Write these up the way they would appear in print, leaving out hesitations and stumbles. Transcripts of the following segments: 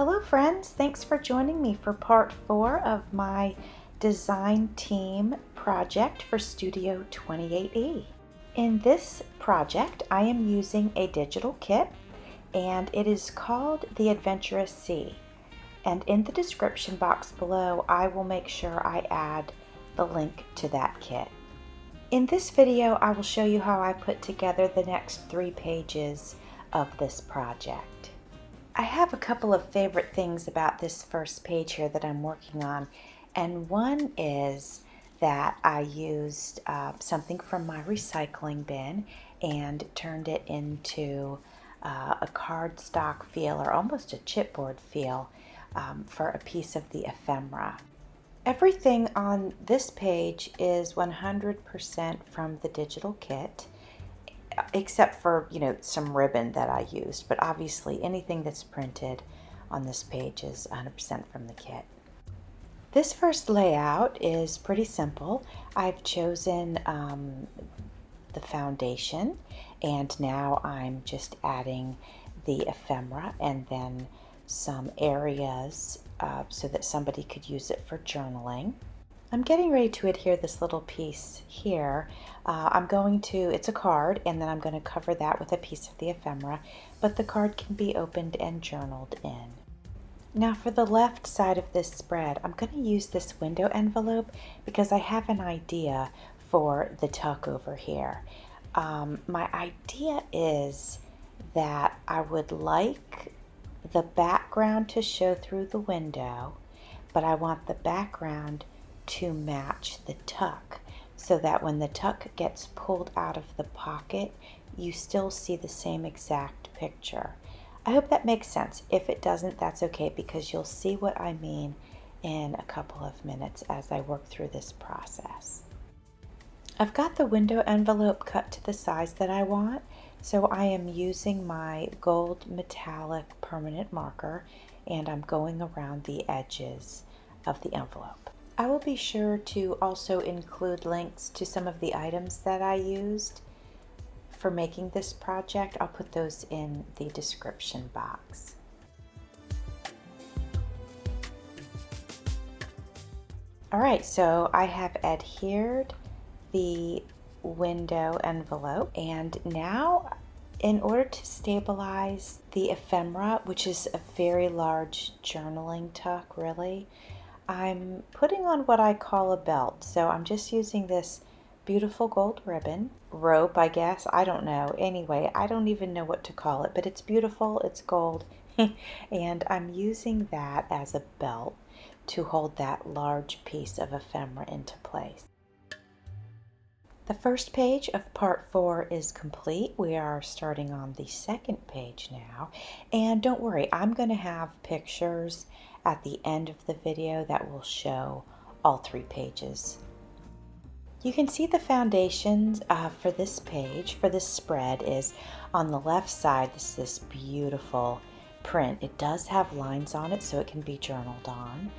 Hello friends, thanks for joining me for part 4 of my design team project for Studio 28E. In this project I am using a digital kit and it is called the Adventurous C. And in the description box below I will make sure I add the link to that kit. In this video I will show you how I put together the next 3 pages of this project. I have a couple of favorite things about this first page here that I'm working on, and one is that I used something from my recycling bin and turned it into a cardstock feel, or almost a chipboard feel, for a piece of the ephemera. Everything on this page is 100% from the digital kit, except for, some ribbon that I used, but obviously anything that's printed on this page is 100% from the kit. This first layout is pretty simple. I've chosen the foundation, and now I'm just adding the ephemera and then some areas so that somebody could use it for journaling. I'm getting ready to adhere this little piece here. It's a card, and then I'm going to cover that with a piece of the ephemera, but the card can be opened and journaled in. Now for the left side of this spread, I'm going to use this window envelope because I have an idea for the tuck over here. My idea is that I would like the background to show through the window, but I want the background to match the tuck so that when the tuck gets pulled out of the pocket, you still see the same exact picture. I hope that makes sense. If it doesn't, that's okay, because you'll see what I mean in a couple of minutes as I work through this process. I've got the window envelope cut to the size that I want, so I am using my gold metallic permanent marker and I'm going around the edges of the envelope. I will be sure to also include links to some of the items that I used for making this project. I'll put those in the description box. Alright, so I have adhered the window envelope, and now in order to stabilize the ephemera, which is a very large journaling tuck really, I'm putting on what I call a belt. So I'm just using this beautiful gold ribbon, rope I guess, I don't know. Anyway, I don't even know what to call it, but it's beautiful, it's gold, and I'm using that as a belt to hold that large piece of ephemera into place. The first page of part 4 is complete. We are starting on the second page now, and don't worry, I'm going to have pictures at the end of the video that will show all 3 pages. You can see the foundations for this page, for this spread, is on the left side. This is this beautiful print. It does have lines on it so it can be journaled on.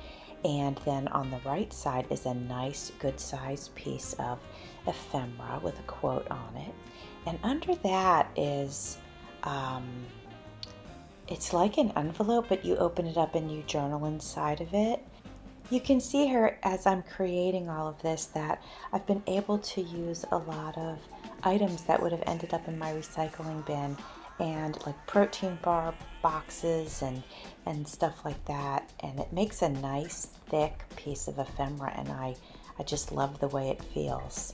And then on the right side is a nice good sized piece of ephemera with a quote on it. And under that is it's like an envelope, but you open it up and you journal inside of it. You can see here as I'm creating all of this that I've been able to use a lot of items that would have ended up in my recycling bin, and like protein bar boxes and stuff like that, and it makes a nice thick piece of ephemera, and I just love the way it feels.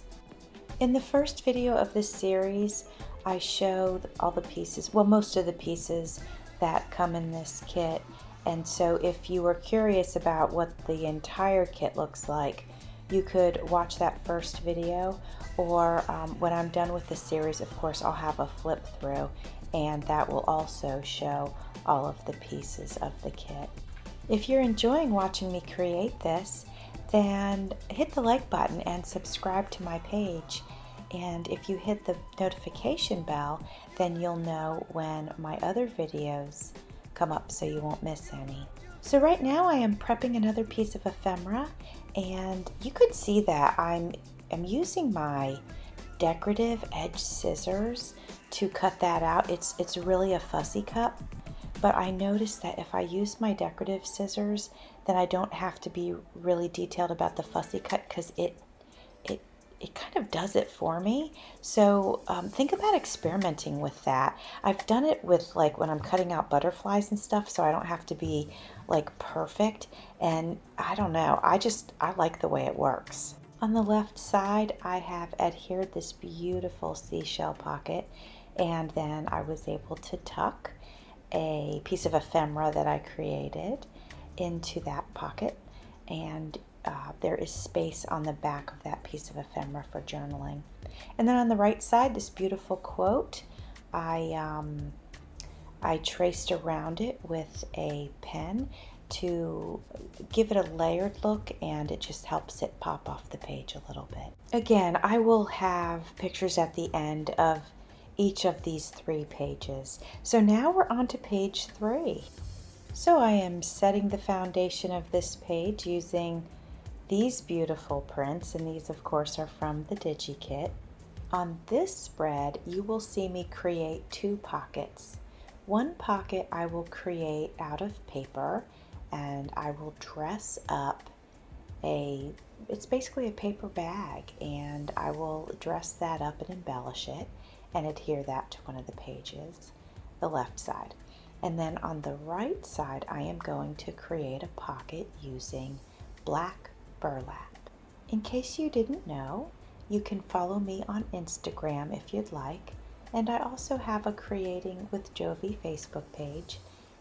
In the first video of this series I showed all the pieces, well, most of the pieces that come in this kit, and so if you were curious about what the entire kit looks like, you could watch that first video, or when I'm done with the series, of course, I'll have a flip through, and that will also show all of the pieces of the kit. If you're enjoying watching me create this, then hit the like button and subscribe to my page. And if you hit the notification bell, then you'll know when my other videos come up so you won't miss any. So right now I am prepping another piece of ephemera, and you could see that I'm using my decorative edge scissors to cut that out. It's really a fussy cut, but I noticed that if I use my decorative scissors, then I don't have to be really detailed about the fussy cut because it kind of does it for me. So think about experimenting with that. I've done it with like when I'm cutting out butterflies and stuff, so I don't have to be like perfect. And I don't know, I like the way it works. On the left side, I have adhered this beautiful seashell pocket, and then I was able to tuck a piece of ephemera that I created into that pocket, and there is space on the back of that piece of ephemera for journaling. And then on the right side, this beautiful quote, I traced around it with a pen to give it a layered look, and it just helps it pop off the page a little bit. Again, I will have pictures at the end of each of these 3 pages. So now we're on to page 3. So I am setting the foundation of this page using these beautiful prints, and these of course are from the DigiKit. On this spread, you will see me create 2 pockets. One pocket I will create out of paper, and I will dress up it's basically a paper bag, and I will dress that up and embellish it and adhere that to one of the pages, the left side. And then on the right side, I am going to create a pocket using black burlap. In case you didn't know, you can follow me on Instagram if you'd like, and I also have a Creating with Jovi Facebook page.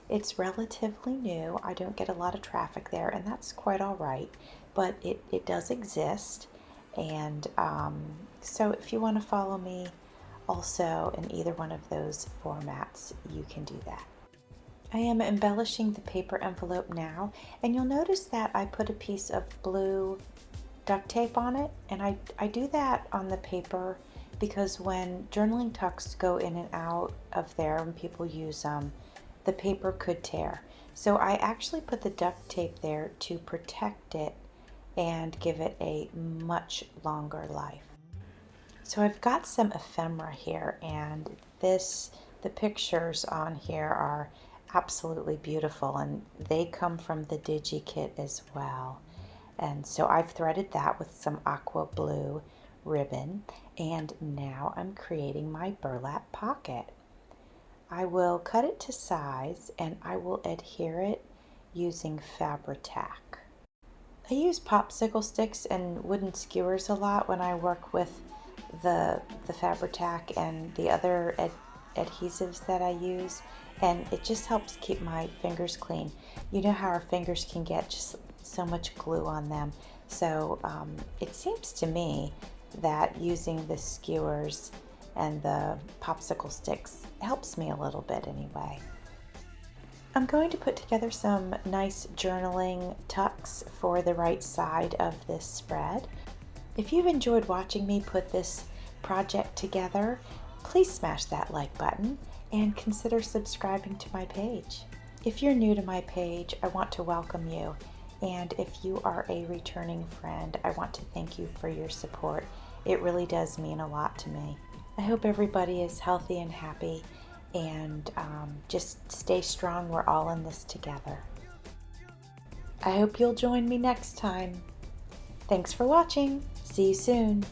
It's relatively new. I don't get a lot of traffic there, and that's quite all right, but it does exist. And so if you want to follow me also in either one of those formats, you can do that. I am embellishing the paper envelope now, and you'll notice that I put a piece of blue duct tape on it, and I do that on the paper because when journaling tucks go in and out of there, when people use them, the paper could tear. So I actually put the duct tape there to protect it and give it a much longer life. So I've got some ephemera here, and the pictures on here are absolutely beautiful, and they come from the DigiKit as well. And so I've threaded that with some aqua blue ribbon, and now I'm creating my burlap pocket. I will cut it to size, and I will adhere it using Fabri-Tac. I use popsicle sticks and wooden skewers a lot when I work with the Fabri-Tac and the other adhesives that I use, and it just helps keep my fingers clean. You know how our fingers can get just so much glue on them, so it seems to me that using the skewers and the popsicle sticks helps me a little bit anyway. I'm going to put together some nice journaling tucks for the right side of this spread. If you've enjoyed watching me put this project together, please smash that like button and consider subscribing to my page. If you're new to my page, I want to welcome you, and if you are a returning friend, I want to thank you for your support. It really does mean a lot to me. I hope everybody is healthy and happy, and just stay strong. We're all in this together. I hope you'll join me next time. Thanks for watching. See you soon.